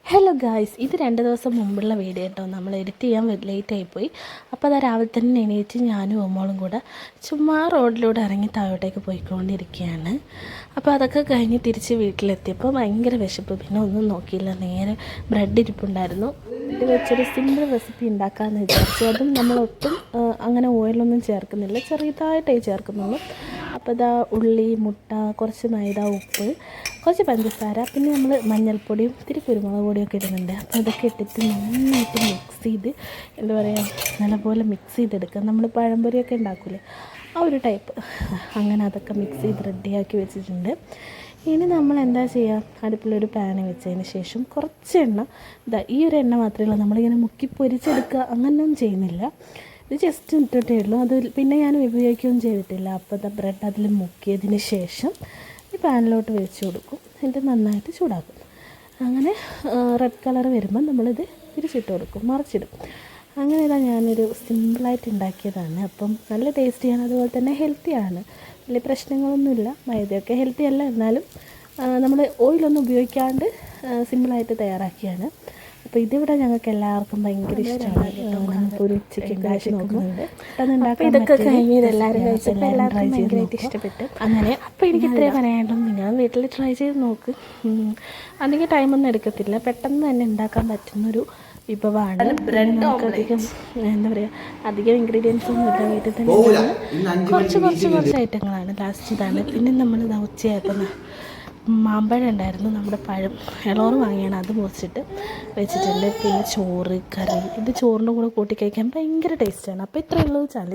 Hello guys, ഇത് 2 ദിവസം മുമ്പുള്ള വീഡിയോ കേട്ടോ. നമ്മൾ എഡിറ്റ് ചെയ്യാൻ ലേറ്റായിപ്പോയി. അപ്പോൾ അത് രാവിലെ തന്നെ എണീറ്റ് ഞാനും അമ്മോളും കൂടെ ചുമ്മാ റോഡിലൂടെ ഇറങ്ങി താഴോട്ടേക്ക് പോയിക്കൊണ്ടിരിക്കുകയാണ്. അപ്പോൾ അതൊക്കെ കഴിഞ്ഞ് തിരിച്ച് വീട്ടിലെത്തിയപ്പോൾ ഭയങ്കര വിശപ്പ്. പിന്നെ ഒന്നും നോക്കിയില്ല, നേരെ ബ്രെഡ് ഇരിപ്പുണ്ടായിരുന്നു. ഇത് വെച്ചൊരു സിമ്പിൾ റെസിപ്പി ഉണ്ടാക്കാമെന്ന് വിചാരിച്ചു. അതും നമ്മളൊട്ടും അങ്ങനെ ഓയിലൊന്നും ചേർക്കുന്നില്ല, ചെറുതായിട്ടേ ചേർക്കുന്നുള്ളൂ. അപ്പോൾ ഇതാ ഉള്ളി, മുട്ട, കുറച്ച് മൈദ, ഉപ്പ്, കുറച്ച് പഞ്ചസാര, പിന്നെ നമ്മൾ മഞ്ഞൾപ്പൊടിയും ഇത്തിരി കുരുമുളക് പൊടിയൊക്കെ ഇടുന്നുണ്ട്. അപ്പോൾ ഇതൊക്കെ ഇട്ടിട്ട് നന്നായിട്ട് മിക്സ് ചെയ്ത് എന്താ പറയുക, നല്ലപോലെ മിക്സ് ചെയ്തെടുക്കുക. നമ്മൾ പഴംപൊരിയൊക്കെ ഉണ്ടാക്കില്ലേ, ആ ഒരു ടൈപ്പ്. അങ്ങനെ അതൊക്കെ മിക്സ് ചെയ്ത് റെഡിയാക്കി വെച്ചിട്ടുണ്ട്. ഇനി നമ്മൾ എന്താ ചെയ്യുക, അടുപ്പിലൊരു പാൻ വെച്ചതിന് ശേഷം കുറച്ച് എണ്ണ, ഈ ഒരു എണ്ണ മാത്രമേ ഉള്ളൂ, നമ്മളിങ്ങനെ മുക്കി പൊരിച്ചെടുക്കുക അങ്ങനെയൊന്നും ചെയ്യുന്നില്ല. ഇത് ജസ്റ്റ് ഇട്ടിട്ടേ ഉള്ളൂ. അത് പിന്നെ ഞാൻ ഉപയോഗിക്കുകയും ചെയ്തിട്ടില്ല. അപ്പോൾ ബ്രെഡ് അതിൽ മുക്കിയതിന് ശേഷം ഈ പാനിലോട്ട് വെച്ച് കൊടുക്കും. എന്നിട്ട് നന്നായിട്ട് ചൂടാക്കും. അങ്ങനെ റെഡ് കളർ വരുമ്പോൾ നമ്മളിത് തിരിച്ചിട്ട് കൊടുക്കും, മറിച്ചിടും. അങ്ങനെ ഇതാ ഞാനൊരു സിമ്പിളായിട്ട് ഉണ്ടാക്കിയതാണ്. അപ്പം നല്ല ടേസ്റ്റിയാണ്, അതുപോലെ തന്നെ ഹെൽത്തിയാണ്. വലിയ പ്രശ്നങ്ങളൊന്നുമില്ല. മൈദയൊക്കെ ഹെൽത്തി അല്ല, എന്നാലും നമ്മൾ ഓയിലൊന്നും ഉപയോഗിക്കാണ്ട് സിമ്പിളായിട്ട് തയ്യാറാക്കിയാണ്. അപ്പോൾ ഇതിവിടെ ഞങ്ങൾക്ക് എല്ലാവർക്കും ഭയങ്കര ഇഷ്ടമാണ്. നമുക്കൊരു ഉച്ചയ്ക്ക് കാശ് നോക്കുന്നുണ്ട്. ഇതൊക്കെ കഴിഞ്ഞ് എല്ലാവരും കഴിച്ചപ്പോൾ എല്ലാവർക്കും ഭയങ്കരമായിട്ട് ഇഷ്ടപ്പെട്ടു. അങ്ങനെ അപ്പോൾ എനിക്ക് ഇത്രേ പറയാനുള്ളൂ. നിങ്ങൾ വീട്ടിൽ ട്രൈ ചെയ്ത് നോക്ക്. അധികം ടൈമൊന്നും എടുക്കത്തില്ല, പെട്ടെന്ന് തന്നെ ഉണ്ടാക്കാൻ പറ്റുന്നൊരു വിഭവമാണ്. നമുക്ക് അധികം എന്താ പറയുക, അധികം ഇൻഗ്രീഡിയൻസ് ഒന്നും ഇല്ല, വീട്ടിൽ തന്നെ കുറച്ച് ഐറ്റങ്ങളാണ്. ലാസ്റ്റ് ഇതാണ്. പിന്നെ നമ്മൾ ഉച്ചയായപ്പോൾ മാമ്പഴം ഉണ്ടായിരുന്നു, നമ്മുടെ പഴം ഇളോറ് വാങ്ങിയാണ്, അത് മുറിച്ചിട്ട് വെച്ചിട്ടുണ്ട്. പിന്നെ ചോറ്, കറി, ഇത് ചോറിൻ്റെ കൂടെ കൂട്ടി കഴിക്കാൻ ഭയങ്കര ടേസ്റ്റാണ്. അപ്പോൾ ഇത്രയേ ഉള്ളൂ. ചാനൽ